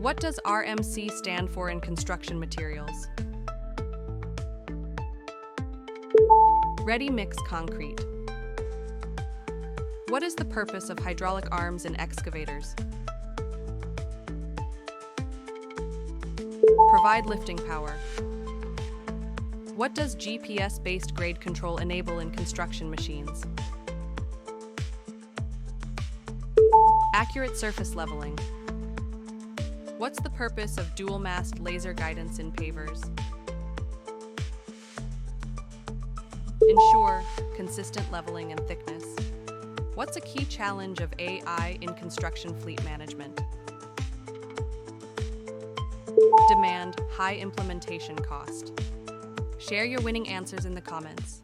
What does RMC stand for in construction materials? Ready mix concrete. What is the purpose of hydraulic arms in excavators? Provide lifting power. What does GPS-based grade control enable in construction machines? Accurate surface leveling. What's the purpose of dual-mast laser guidance in pavers? Ensure consistent leveling and thickness. What's a key challenge of AI in construction fleet management? Demand high implementation cost. Share your winning answers in the comments.